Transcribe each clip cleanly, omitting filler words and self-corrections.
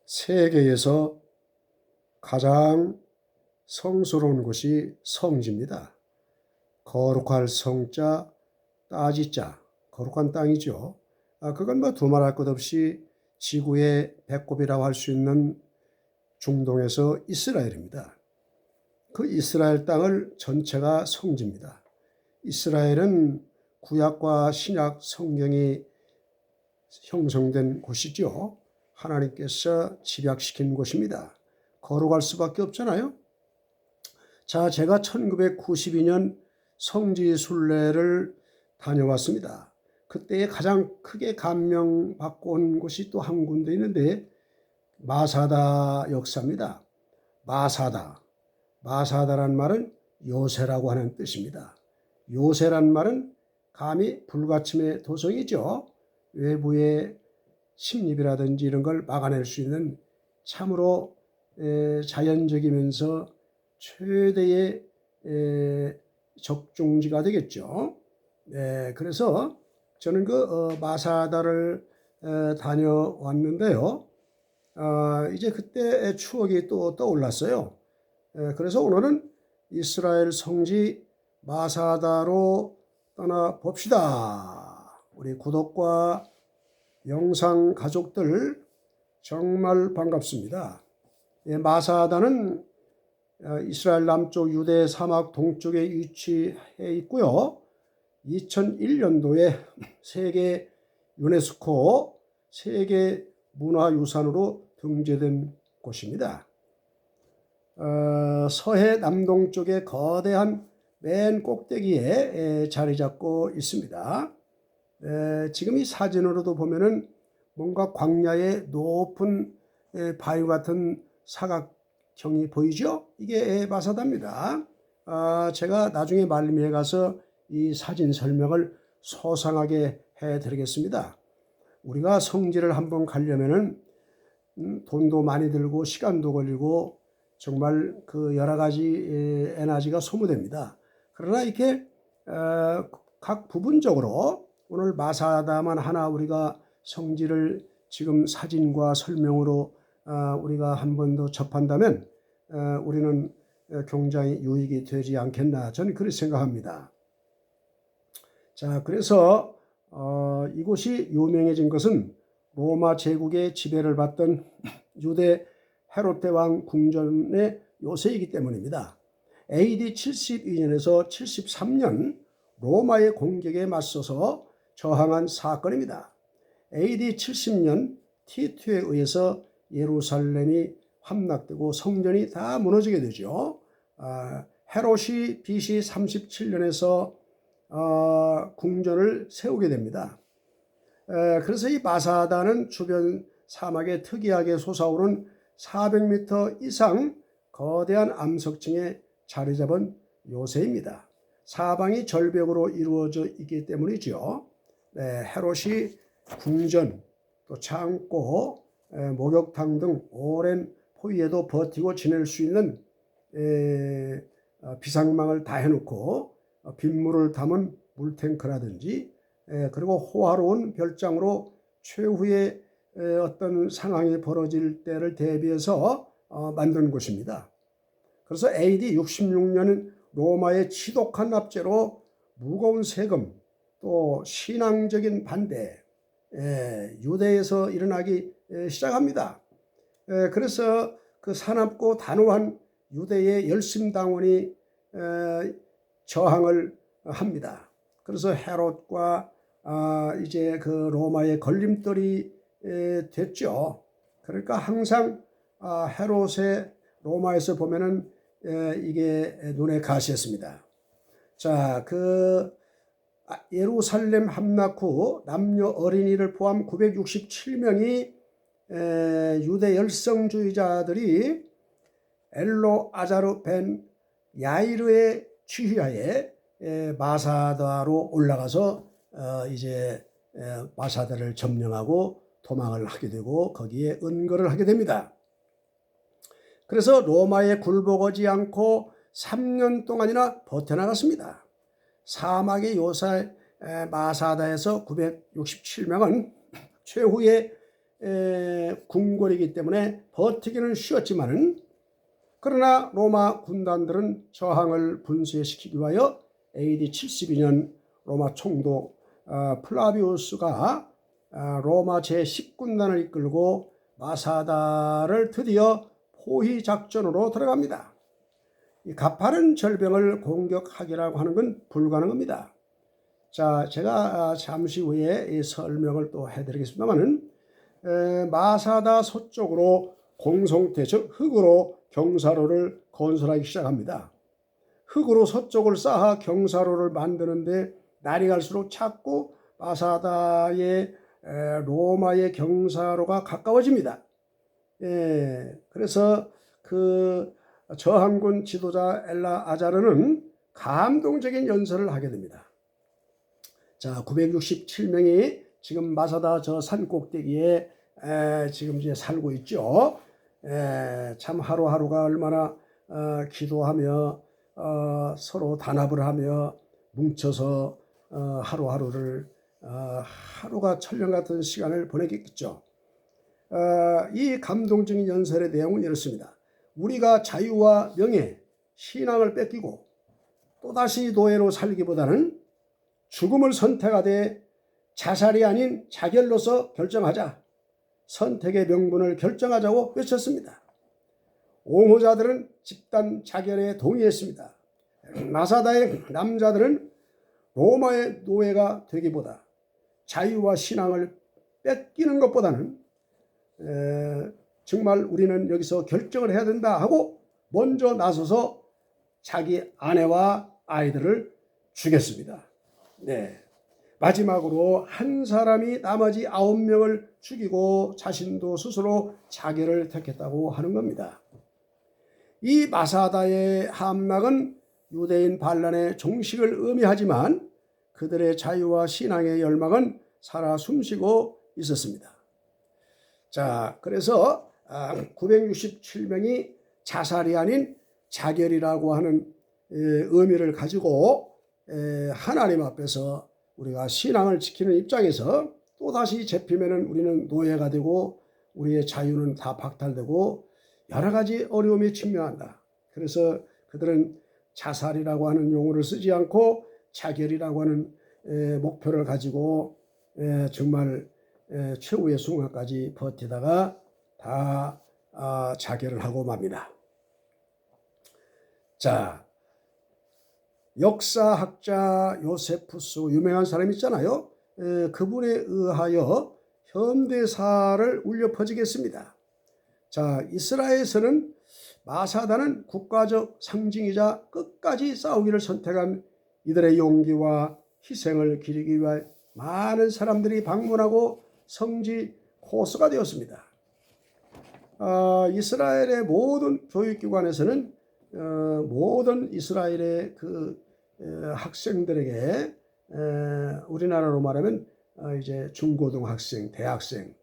세계에서 가장 성스러운 곳이 성지입니다. 거룩할 성자, 따지자, 거룩한 땅이죠. 그건 뭐 두말할 것 없이 지구의 배꼽이라고 할 수 있는 중동에서 이스라엘입니다. 그 이스라엘 땅을 전체가 성지입니다. 이스라엘은 구약과 신약 성경이 형성된 곳이죠. 하나님께서 집약시킨 곳입니다. 거룩할 수밖에 없잖아요. 자, 제가 1992년 성지 순례를 다녀왔습니다. 그때 가장 크게 감명받고 온 곳이 또 한 군데 있는데 마사다 역사입니다. 마사다란 말은 요새라고 하는 뜻입니다. 요새란 말은 감히 불가침의 도성이죠. 외부의 침입이라든지 이런 걸 막아낼 수 있는 참으로 자연적이면서 최대의 적중지가 되겠죠. 그래서 저는 그 마사다를 다녀왔는데요. 이제 그때의 추억이 또 떠올랐어요. 그래서 오늘은 이스라엘 성지 마사다로 떠나봅시다. 우리 구독과 영상 가족들 정말 반갑습니다. 마사다는 이스라엘 남쪽 유대 사막 동쪽에 위치해 있고요. 2001년도에 세계 유네스코 세계 문화유산으로 등재된 곳입니다. 서해 남동쪽에 거대한 맨 꼭대기에 자리 잡고 있습니다. 지금 이 사진으로도 보면은 뭔가 광야의 높은 바위 같은 사각형이 보이죠? 이게 마사다입니다. 제가 나중에 말미에 가서 이 사진 설명을 소상하게 해드리겠습니다. 우리가 성지를 한번 가려면은 돈도 많이 들고 시간도 걸리고 정말 그 여러 가지 에너지가 소모됩니다. 그러나 이렇게 각 부분적으로 오늘 마사다만 하나 우리가 성지를 지금 사진과 설명으로 우리가 한 번 더 접한다면 우리는 굉장히 유익이 되지 않겠나 저는 그렇게 생각합니다. 자, 그래서 이곳이 유명해진 것은 로마 제국의 지배를 받던 유대 헤롯 대왕 궁전의 요새이기 때문입니다. AD 72년에서 73년 로마의 공격에 맞서서 저항한 사건입니다. AD 70년 티투에 의해서 예루살렘이 함락되고 성전이 다 무너지게 되죠. 헤롯이 BC 37년에서 궁전을 세우게 됩니다. 그래서 이 마사다는 주변 사막에 특이하게 솟아오른 400m 이상 거대한 암석층에 자리 잡은 요새입니다. 사방이 절벽으로 이루어져 있기 때문이죠. 헤롯이 궁전, 또 창고, 목욕탕 등 오랜 포위에도 버티고 지낼 수 있는 비상망을 다 해놓고 빗물을 담은 물탱크라든지 그리고 호화로운 별장으로 최후의 어떤 상황이 벌어질 때를 대비해서 만든 곳입니다. 그래서 AD 66년 로마의 지독한 압제로 무거운 세금 또 신앙적인 반대 유대에서 일어나기 시작합니다. 그래서 그 사납고 단호한 유대의 열심당원이 저항을 합니다. 그래서 헤롯과 이제 그 로마의 걸림돌이 됐죠. 그러니까 항상 헤롯의 로마에서 보면은 이게 눈에 가시였습니다. 자, 그 예루살렘 함락 후 남녀 어린이를 포함 967명이 유대 열성주의자들이 엘로 아자르 벤 야이르의 취하에 마사다로 올라가서 이제 마사다를 점령하고 도망을 하게 되고 거기에 은거를 하게 됩니다. 그래서 로마에 굴복하지 않고 3년 동안이나 버텨나갔습니다. 사막의 요새 마사다에서 967명은 최후의 궁궐이기 때문에 버티기는 쉬웠지만은, 그러나 로마 군단들은 저항을 분쇄시키기 위하여 AD 72년 로마 총독 플라비우스가 로마 제10군단을 이끌고 마사다를 드디어 포위 작전으로 들어갑니다. 이 가파른 절병을 공격하기라고 하는 건 불가능합니다. 자, 제가 잠시 후에 이 설명을 또 해드리겠습니다만은, 마사다 서쪽으로 공성태, 즉 흙으로 경사로를 건설하기 시작합니다. 흙으로 서쪽을 쌓아 경사로를 만드는데 날이 갈수록 자꾸 마사다의 로마의 경사로가 가까워집니다. 그래서 그 저항군 지도자 엘라 아자르는 감동적인 연설을 하게 됩니다. 자, 967명이 지금 마사다 저 산 꼭대기에 지금 이제 살고 있죠. 참 하루하루가 얼마나 기도하며 서로 단합을 하며 뭉쳐서 하루하루를 하루가 천년 같은 시간을 보내겠죠. 이 감동적인 연설의 내용은 이렇습니다. 우리가 자유와 명예, 신앙을 뺏기고 또다시 노예로 살기보다는 죽음을 선택하되 자살이 아닌 자결로서 결정하자. 선택의 명분을 결정하자고 외쳤습니다. 옹호자들은 집단 자결에 동의했습니다. 마사다의 남자들은 로마의 노예가 되기보다 자유와 신앙을 뺏기는 것보다는 정말 우리는 여기서 결정을 해야 된다 하고 먼저 나서서 자기 아내와 아이들을 죽였습니다. 마지막으로 한 사람이 나머지 9명을 죽이고 자신도 스스로 자결을 택했다고 하는 겁니다. 이 마사다의 함락은 유대인 반란의 종식을 의미하지만 그들의 자유와 신앙의 열망은 살아 숨쉬고 있었습니다. 자, 그래서 967명이 자살이 아닌 자결이라고 하는 의미를 가지고 하나님 앞에서 우리가 신앙을 지키는 입장에서 또다시 잡히면은 우리는 노예가 되고 우리의 자유는 다 박탈되고 여러 가지 어려움에 직면한다. 그래서 그들은 자살이라고 하는 용어를 쓰지 않고 자결이라고 하는 목표를 가지고 정말 최후의 순간까지 버티다가 다 자결을 하고 맙니다. 자, 역사학자 요세푸스 유명한 사람 있잖아요. 그분에 의하여 현대사를 울려 퍼지겠습니다. 자, 이스라엘에서는 마사다는 국가적 상징이자 끝까지 싸우기를 선택한 이들의 용기와 희생을 기리기 위해 많은 사람들이 방문하고 성지 코스가 되었습니다. 이스라엘의 모든 교육기관에서는 모든 이스라엘의 그 학생들에게 우리나라로 말하면 이제 중고등학생, 대학생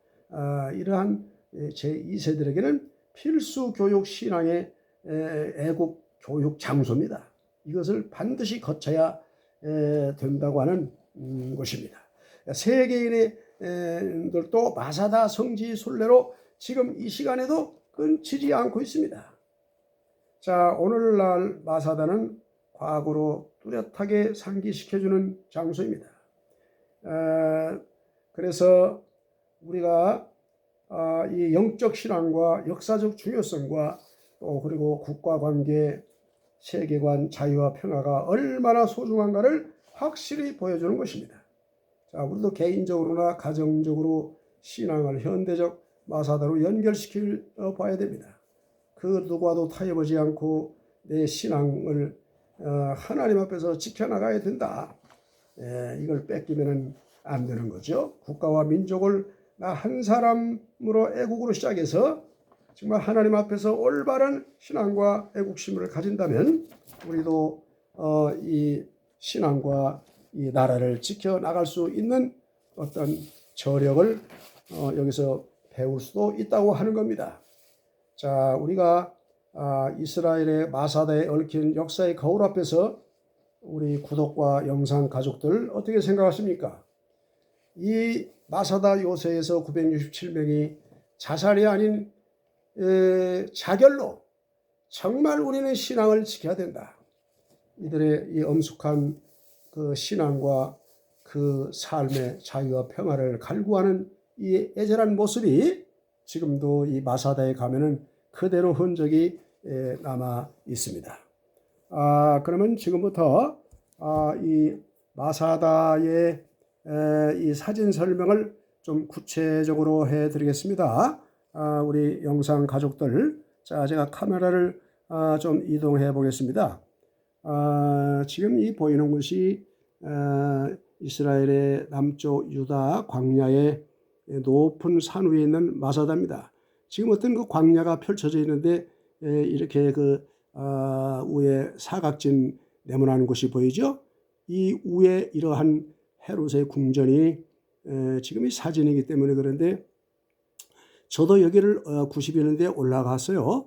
이러한 제2세들에게는 필수 교육 신앙의 애국 교육 장소입니다. 이것을 반드시 거쳐야 된다고 하는 것입니다. 세계인들도 마사다 성지 순례로 지금 이 시간에도 끊지지 않고 있습니다. 자, 오늘날 마사다는 과거로 뚜렷하게 상기시켜주는 장소입니다. 그래서 우리가 이 영적 신앙과 역사적 중요성과 또 그리고 국가관계, 세계관, 자유와 평화가 얼마나 소중한가를 확실히 보여주는 것입니다. 자, 우리도 개인적으로나 가정적으로 신앙을 현대적 마사다로 연결시킬 봐야 됩니다. 그 누구와도 타협하지 않고 내 신앙을 하나님 앞에서 지켜나가야 된다. 이걸 뺏기면 안 되는 거죠. 국가와 민족을 나 한 사람으로 애국으로 시작해서 정말 하나님 앞에서 올바른 신앙과 애국심을 가진다면 우리도 이 신앙과 이 나라를 지켜나갈 수 있는 어떤 저력을 여기서 배울 수도 있다고 하는 겁니다. 자, 우리가 이스라엘의 마사다에 얽힌 역사의 거울 앞에서 우리 구독과 영상 가족들 어떻게 생각하십니까? 이 마사다 요새에서 967명이 자살이 아닌 자결로 정말 우리는 신앙을 지켜야 된다. 이들의 이 엄숙한 그 신앙과 그 삶의 자유와 평화를 갈구하는 이 애절한 모습이 지금도 이 마사다에 가면은 그대로 흔적이 남아 있습니다. 그러면 지금부터 이 마사다의 이 사진 설명을 좀 구체적으로 해드리겠습니다. 우리 영상 가족들, 자, 제가 카메라를 좀 이동해 보겠습니다. 지금 이 보이는 곳이 이스라엘의 남쪽 유다 광야의 높은 산 위에 있는 마사다입니다. 지금 어떤 그 광야가 펼쳐져 있는데 이렇게 그 위에 사각진 네모난 곳이 보이죠? 이 위에 이러한 헤롯의 궁전이 지금 이 사진이기 때문에 그런데 저도 여기를 90여 년대에 올라갔어요.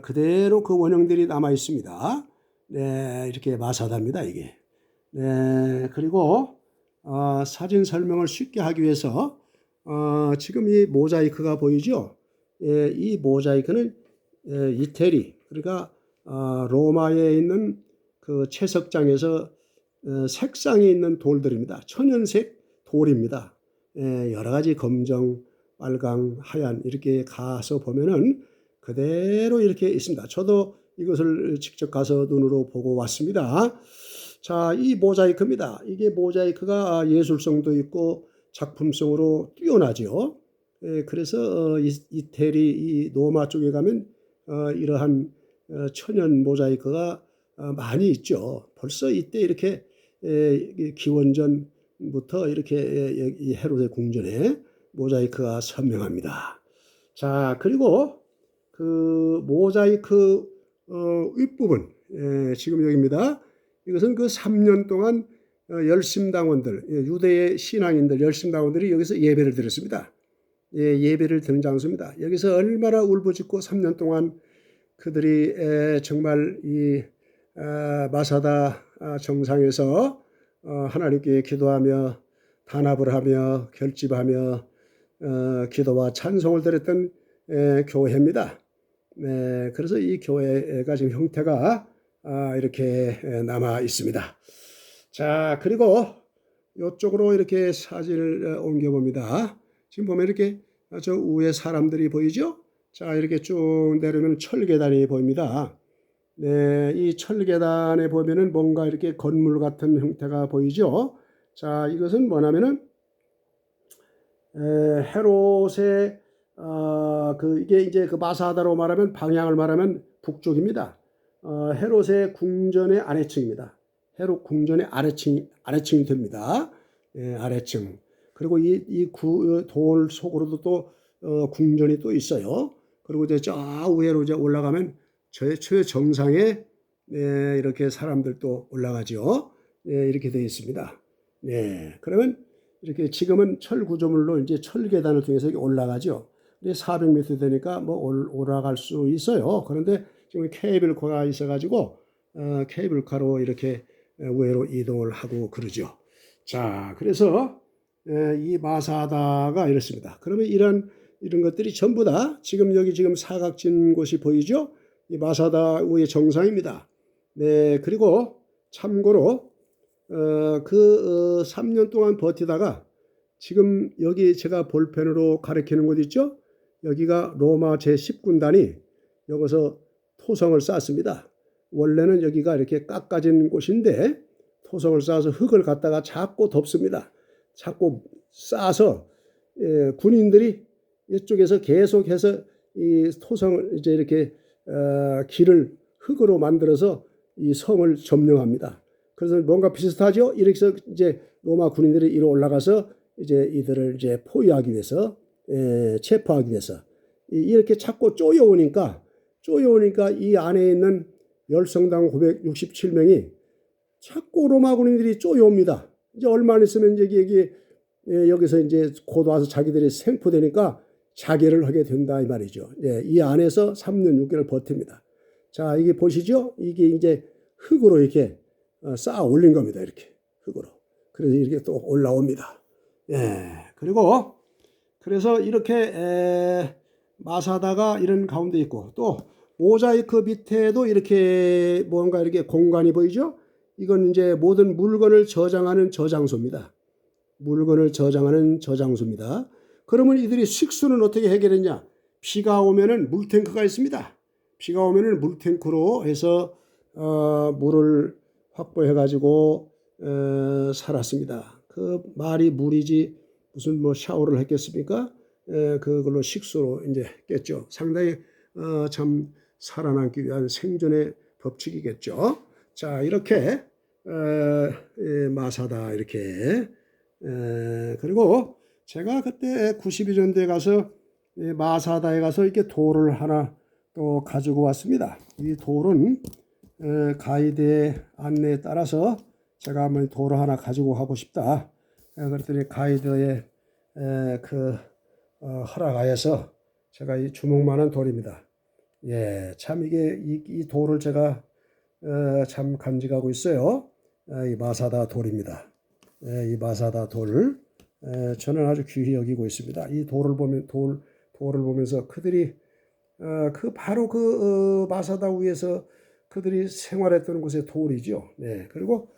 그대로 그 원형들이 남아 있습니다. 네, 이렇게 마사다입니다, 이게. 네, 그리고 사진 설명을 쉽게 하기 위해서 지금 이 모자이크가 보이죠? 이 모자이크는 이태리, 그러니까 로마에 있는 그 채석장에서 색상이 있는 돌들입니다. 천연색 돌입니다. 여러 가지 검정, 빨강, 하얀 이렇게 가서 보면은 그대로 이렇게 있습니다. 저도 이것을 직접 가서 눈으로 보고 왔습니다. 자, 이 모자이크입니다. 이게 모자이크가 예술성도 있고 작품성으로 뛰어나죠. 그래서 이태리 이 로마 쪽에 가면 이러한 천연 모자이크가 많이 있죠. 벌써 이때 이렇게 기원전부터 이렇게 이 헤롯의 궁전에 모자이크가 선명합니다. 자, 그리고 그 모자이크 윗부분, 지금 여기입니다. 이것은 그 3년 동안 열심당원들, 유대의 신앙인들, 열심당원들이 여기서 예배를 드렸습니다. 예배를 드는 장소입니다. 여기서 얼마나 울부짖고 3년 동안 그들이 정말 이 마사다 정상에서 하나님께 기도하며 단합을 하며 결집하며 기도와 찬송을 드렸던 교회입니다. 네, 그래서 이 교회가 지금 형태가 이렇게 남아 있습니다. 자, 그리고 이쪽으로 이렇게 사진을 옮겨 봅니다. 지금 보면 이렇게 저 위에 사람들이 보이죠? 자, 이렇게 쭉 내려오면 철계단이 보입니다. 네, 이 철계단에 보면은 뭔가 이렇게 건물 같은 형태가 보이죠? 자, 이것은 뭐냐면은 헤롯의 이게 이제 그 마사다로 말하면 방향을 말하면 북쪽입니다. 헤롯의 궁전의 아래층입니다. 헤롯 궁전의 아래층이 됩니다. 아래층. 그리고 이 돌 속으로도 또 궁전이 또 있어요. 그리고 이제 저 위로 이제 올라가면 최정상에 이렇게 사람들도 올라가죠. 이렇게 되어 있습니다. 네, 그러면 이렇게 지금은 철 구조물로 이제 철 계단을 통해서 올라가죠. 400m 되니까 뭐 올라갈 수 있어요. 그런데 지금 케이블카가 있어가지고 케이블카로 이렇게 위로 이동을 하고 그러죠. 자, 그래서 이 마사다가 이렇습니다. 그러면 이런 것들이 전부 다 지금 여기 지금 사각진 곳이 보이죠? 이 마사다 위의 정상입니다. 네, 그리고 참고로 3년 동안 버티다가 지금 여기 제가 볼펜으로 가리키는 곳 있죠? 여기가 로마 제10군단이 여기서 토성을 쌓습니다. 원래는 여기가 이렇게 깎아진 곳인데 토성을 쌓아서 흙을 갖다가 자꾸 덮습니다. 자꾸 쌓아서 군인들이 이쪽에서 계속해서 이 토성을 이제 이렇게 길을 흙으로 만들어서 이 성을 점령합니다. 그래서 뭔가 비슷하죠? 이렇게 해서 이제 로마 군인들이 이리 올라가서 이제 이들을 이제 포위하기 위해서 체포하기 위해서 이렇게 자꾸 쪼여오니까 이 안에 있는 열성당 967명이 자꾸 로마 군인들이 쪼여옵니다. 이제 얼마 안 있으면 이제 여기서 이제 곧 와서 자기들이 생포되니까 자결을 하게 된다 이 말이죠. 이 안에서 3년 6개월 버팁니다. 자, 이게 보시죠? 이게 이제 흙으로 이렇게 쌓아 올린 겁니다. 이렇게 흙으로. 그래서 이렇게 또 올라옵니다. 그리고 그래서 이렇게 마사다가 이런 가운데 있고 또 모자이크 밑에도 이렇게 뭔가 이렇게 공간이 보이죠? 이건 이제 모든 물건을 저장하는 저장소입니다. 물건을 저장하는 저장소입니다. 그러면 이들이 식수는 어떻게 해결했냐? 비가 오면은 물탱크가 있습니다. 비가 오면은 물탱크로 해서 물을 확보해 가지고 살았습니다. 그 말이 물이지 무슨 뭐 샤워를 했겠습니까? 그걸로 식수로 이제 깼죠. 상당히 참 살아남기 위한 생존의 법칙이겠죠. 자, 이렇게 마사다 이렇게 그리고 제가 그때 92년도에 가서 마사다에 가서 이렇게 돌을 하나 또 가지고 왔습니다. 이 돌은 가이드의 안내에 따라서 제가 한번 돌을 하나 가지고 가고 싶다. 그랬더니 가이드의 허락하에서 제가 이 주먹만한 돌입니다. 참 이게 이 돌을 제가 참 간직하고 있어요. 이 마사다 돌입니다. 이 마사다 돌을 저는 아주 귀히 여기고 있습니다. 이 돌을 보면서 그들이 바로 마사다 위에서 그들이 생활했던 곳의 돌이죠. 그리고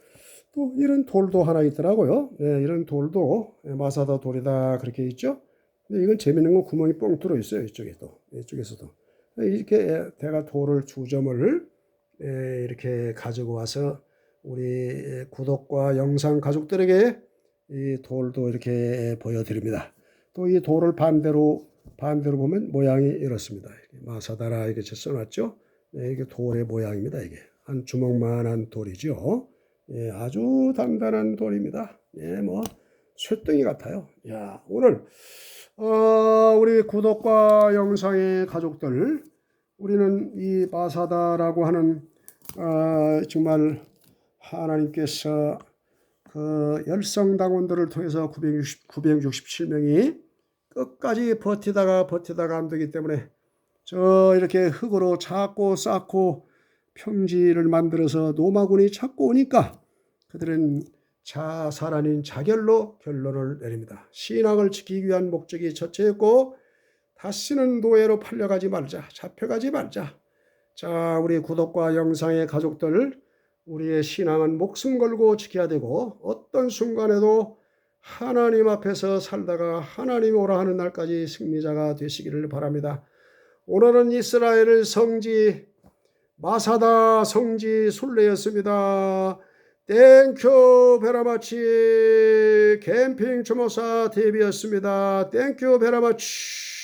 또 이런 돌도 하나 있더라고요. 이런 돌도 마사다 돌이다 그렇게 있죠. 근데 이건 재밌는 건 구멍이 뻥 뚫어 있어요. 이쪽에서도 이렇게 제가 돌을 주점을 이렇게 가지고 와서 우리 구독과 영상 가족들에게 이 돌도 이렇게 보여드립니다. 또 이 돌을 반대로 보면 모양이 이렇습니다. 마사다라 이렇게 써놨죠. 이게 돌의 모양입니다. 이게 한 주먹만한 돌이죠. 아주 단단한 돌입니다. 뭐 쇠덩이 같아요. 오늘 우리 구독과 영상의 가족들, 우리는 이 마사다라고 하는 정말 하나님께서 그 열성당원들을 통해서 967명이 끝까지 버티다가 안 되기 때문에 이렇게 흙으로 작고 쌓고 평지를 만들어서 노마군이 찾고 오니까 그들은 자살 아닌 자결로 결론을 내립니다. 신앙을 지키기 위한 목적이 첫째였고 다시는 노예로 팔려가지 말자, 잡혀가지 말자. 자, 우리 구독과 영상의 가족들, 우리의 신앙은 목숨 걸고 지켜야 되고 어떤 순간에도 하나님 앞에서 살다가 하나님이 오라 하는 날까지 승리자가 되시기를 바랍니다. 오늘은 이스라엘 성지 마사다 성지 순례였습니다. 땡큐 베라마치 캠핑 주모사 TV였습니다. 땡큐 베라마치.